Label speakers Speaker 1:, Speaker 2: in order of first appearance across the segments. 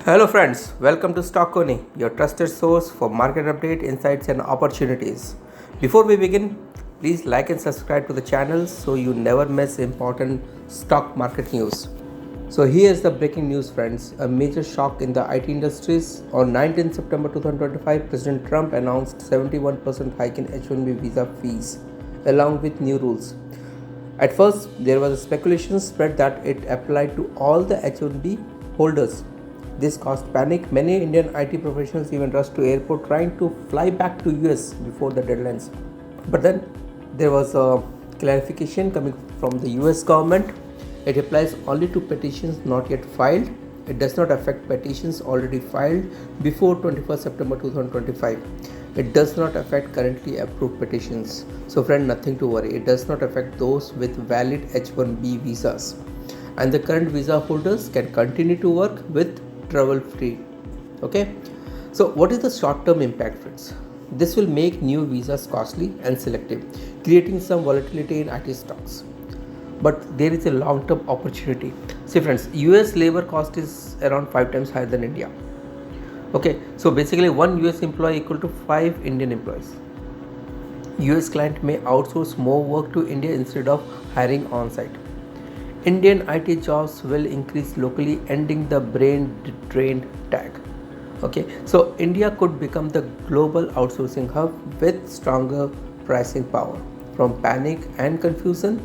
Speaker 1: Hello friends, welcome to Stock Coney, your trusted source for market update, insights and opportunities. Before we begin, please like and subscribe to the channel so you never miss important stock market news. So here's the breaking news friends, a major shock in the IT industries. On 19 September 2025, President Trump announced 71% hike in H1B visa fees along with new rules. At first, there was a speculation spread that it applied to all the H1B holders. This caused panic. Many Indian IT professionals even rushed to airport trying to fly back to US before the deadlines. But then there was a clarification coming from the US government. It applies only to petitions not yet filed. It does not affect petitions already filed before 21st September 2025. It does not affect currently approved petitions. So friend, nothing to worry. It does not affect those with valid H1B visas. And the current visa holders can continue to work with travel free. Okay, so what is the short term impact friends? This will make new visas costly and selective, creating some volatility in IT stocks. But there is a long term opportunity. See friends, US labor cost is around 5 times higher than India. Okay, so basically one US employee equal to 5 Indian employees. US client may outsource more work to India instead of hiring on site. Indian IT jobs will increase locally, ending the brain drain tag. Okay, so India could become the global outsourcing hub with stronger pricing power. From panic and confusion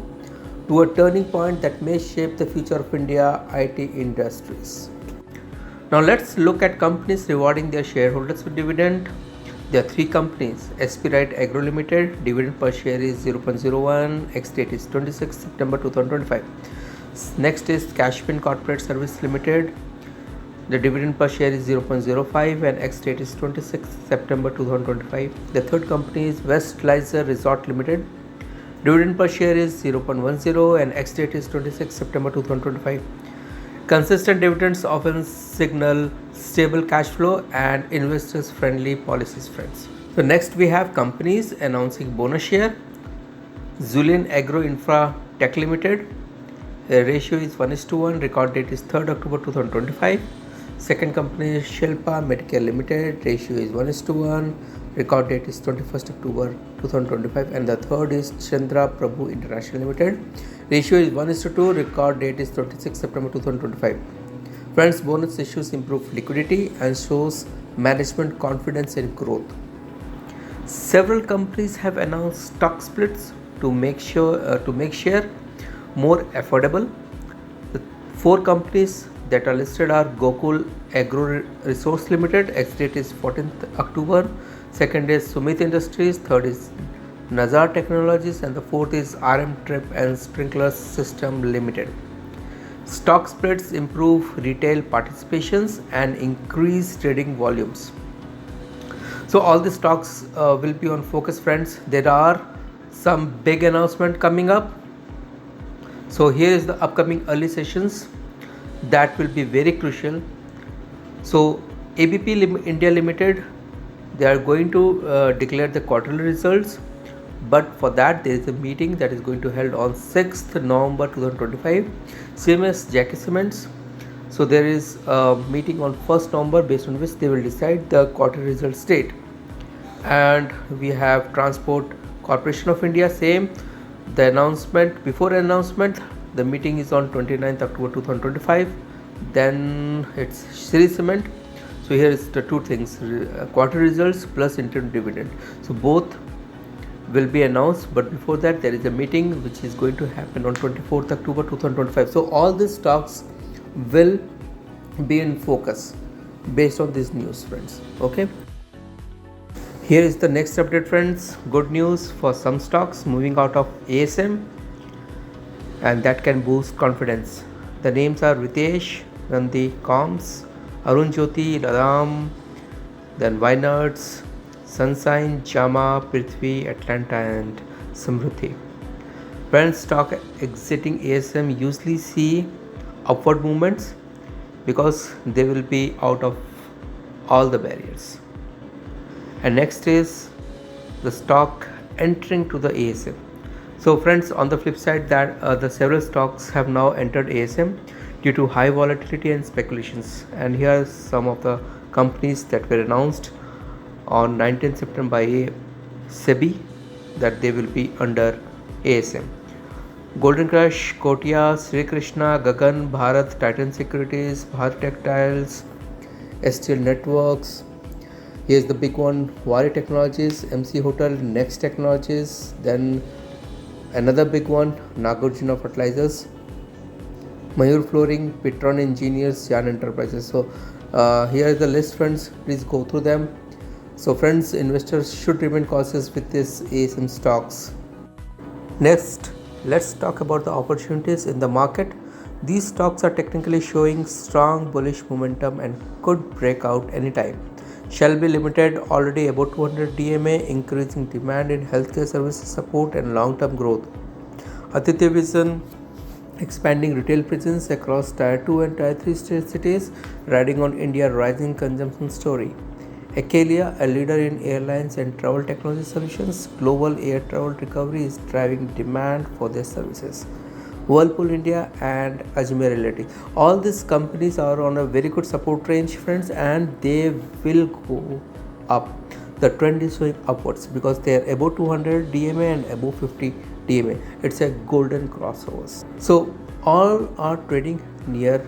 Speaker 1: to a turning point that may shape the future of India IT industries. Now let's look at companies rewarding their shareholders with dividend. There are 3 companies. SP Right Agro Limited, dividend per share is 0.01, ex-date is 26 September 2025. Next is Cashpin Corporate Service Limited. The dividend per share is 0.05 and ex-date is 26 September 2025. The third company is West Lizer Resort Limited. Dividend per share is 0.10 and ex-date is 26 September 2025. Consistent dividends often signal stable cash flow and investors friendly policies friends. So next we have companies announcing bonus share. Zulin Agro Infra Tech Limited. The ratio is 1:1. Record date is 3rd October 2025. Second company is Shilpa Medicare Limited. Ratio is 1:1. Record date is 21st October 2025. And the third is Chandra Prabhu International Limited. Ratio is 1:2. Record date is 26 September 2025. Friends, bonus issues improve liquidity and shows management confidence in growth. Several companies have announced stock splits to make share more affordable. The 4 companies that are listed are Gokul Agro Resource Limited, ex-date is 14th October. Second is Sumit Industries, third is Nazar Technologies, and the fourth is RM Trip and Sprinkler System Limited. Stock splits improve retail participations and increase trading volumes. So all the stocks will be on focus friends. There are some big announcement coming up. So here is the upcoming early sessions that will be very crucial. So ABP India Limited, they are going to declare the quarterly results, but for that there is a meeting that is going to held on 6th November 2025. Same as Jackie Cements. So there is a meeting on 1st November based on which they will decide the quarter results date. And we have Transport Corporation of India, same. The announcement, before announcement, the meeting is on 29th October 2025. Then it's Sri Cement. So here is the 2 things, quarter results plus interim dividend. So both will be announced, but before that there is a meeting which is going to happen on 24th October 2025. So all these stocks will be in focus based on this news friends. Okay, here is the next update friends. Good news for some stocks moving out of ASM, and that can boost confidence. The names are Ritesh, Nandi Coms, Arun Jyoti, Radam, then Wynerds, Sunshine, Jama, Prithvi, Atlanta and Samruddhi. When stock exiting ASM usually see upward movements because they will be out of all the barriers. And next is the stock entering to the ASM. So friends, on the flip side that the several stocks have now entered ASM. due to high volatility and speculations. And here are some of the companies that were announced on 19th September by SEBI that they will be under ASM. Golden Crush, Kotia, Sri Krishna, Gagan, Bharat, Titan Securities, Bharat Textiles, STL Networks. Here's the big one, Vari Technologies, MC Hotel, Next Technologies. Then another big one, Nagarjuna Fertilizers, Mayur Flooring, Petron Engineers, Yan Enterprises. So here is the list, friends. Please go through them. So friends, investors should remain cautious with this ASM stocks. Next, let's talk about the opportunities in the market. These stocks are technically showing strong bullish momentum and could break out anytime. Shalby Limited already about 200 DMA, increasing demand in healthcare services support and long-term growth. Aditya Vision expanding retail presence across Tier 2 and Tier 3 cities, riding on India's rising consumption story. Accelya, a leader in airlines and travel technology solutions, global air travel recovery is driving demand for their services. Whirlpool India and Ajmera Realty. All these companies are on a very good support range, friends, and they will go up. The trend is going upwards because they are above 200 DMA and above 50 DMA. It's a golden crossovers. So all are trading near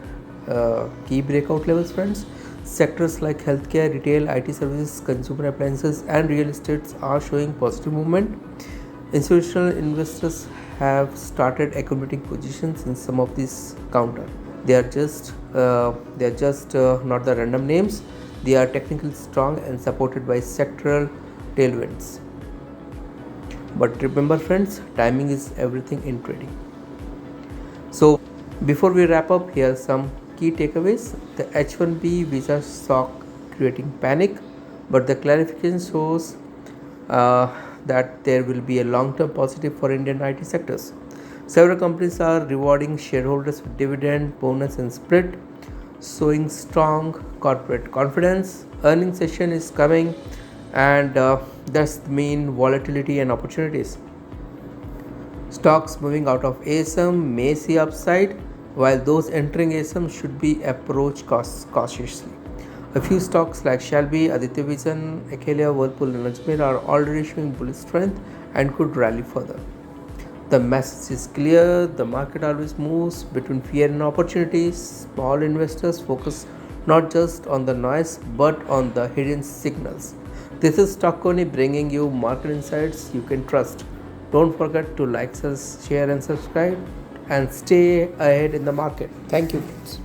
Speaker 1: key breakout levels, friends. Sectors like healthcare, retail, IT services, consumer appliances, and real estates are showing positive movement. Institutional investors have started accumulating positions in some of these counter. They are just not the random names. They are technically strong and supported by sectoral tailwinds. But remember, friends, timing is everything in trading. So before we wrap up, here are some key takeaways. The H1B Visa stock creating panic, but the clarification shows that there will be a long-term positive for Indian IT sectors. Several companies are rewarding shareholders with dividend, bonus and split, showing strong corporate confidence. Earnings session is coming, and that's mean volatility and opportunities. Stocks moving out of ASM may see upside, while those entering ASM should be approached cautiously. A few stocks like Shalby, Aditya Vision, Accelya, Whirlpool and Ajmera are already showing bullish strength and could rally further. The message is clear, the market always moves between fear and opportunities. Small investors focus not just on the noise but on the hidden signals. This is Coney bringing you market insights you can trust. Don't forget to like, share and subscribe and stay ahead in the market. Thank you, friends.